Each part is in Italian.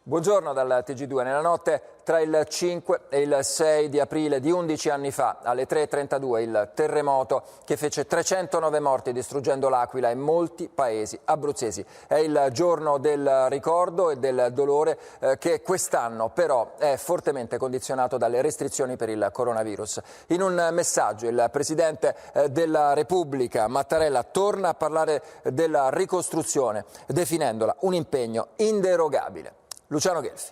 Buongiorno dal TG2. Nella notte tra il 5 e il 6 di aprile di 11 anni fa, alle 3:32, il terremoto che fece 309 morti distruggendo l'Aquila e molti paesi abruzzesi. È il giorno del ricordo e del dolore che quest'anno però è fortemente condizionato dalle restrizioni per il coronavirus. In un messaggio il Presidente della Repubblica, Mattarella, torna a parlare della ricostruzione, definendola un impegno inderogabile. Luciano Gelfi.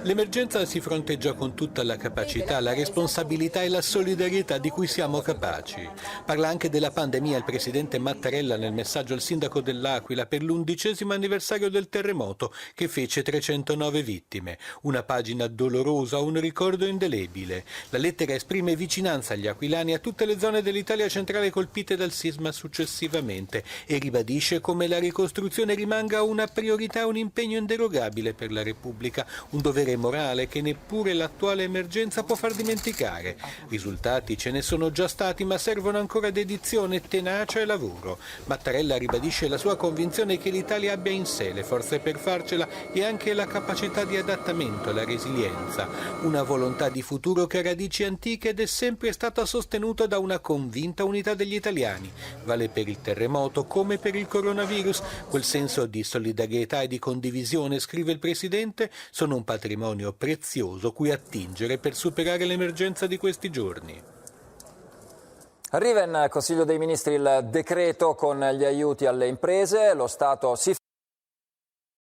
L'emergenza si fronteggia con tutta la capacità, la responsabilità e la solidarietà di cui siamo capaci. Parla anche della pandemia il presidente Mattarella nel messaggio al sindaco dell'Aquila per l'11° anniversario del terremoto che fece 309 vittime. Una pagina dolorosa, un ricordo indelebile. La lettera esprime vicinanza agli aquilani e a tutte le zone dell'Italia centrale colpite dal sisma successivamente e ribadisce come la ricostruzione rimanga una priorità e un impegno inderogabile per la Repubblica, un dovere morale che neppure l'attuale emergenza può far dimenticare. Risultati ce ne sono già stati, ma servono ancora dedizione, tenacia e lavoro. Mattarella ribadisce la sua convinzione che l'Italia abbia in sé le forze per farcela e anche la capacità di adattamento, la resilienza. Una volontà di futuro che ha radici antiche ed è sempre stata sostenuta da una convinta unità degli italiani. Vale per il terremoto come per il coronavirus. Quel senso di solidarietà e di condivisione, scrive il Presidente, sono un patrimonio prezioso cui attingere per superare l'emergenza di questi giorni. Arriva in Consiglio dei Ministri il decreto con gli aiuti alle imprese. Lo Stato si